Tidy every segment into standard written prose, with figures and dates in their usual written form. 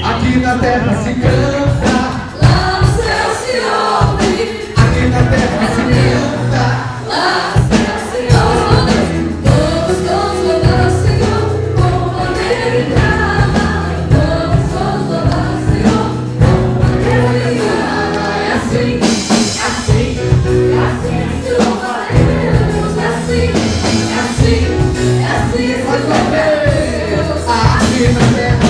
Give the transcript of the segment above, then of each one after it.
Aqui na terra se canta, lá no céu se ouve. aqui na terra se canta, Lá no céu se ouve. Todos louvar o Senhor com poder e trama. Todos louvar o Senhor com poder e trama. É assim, é assim, é assim se louva a Deus. É assim, é assim, é assim se louva a Deus. aqui na terra.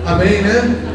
Amém, né?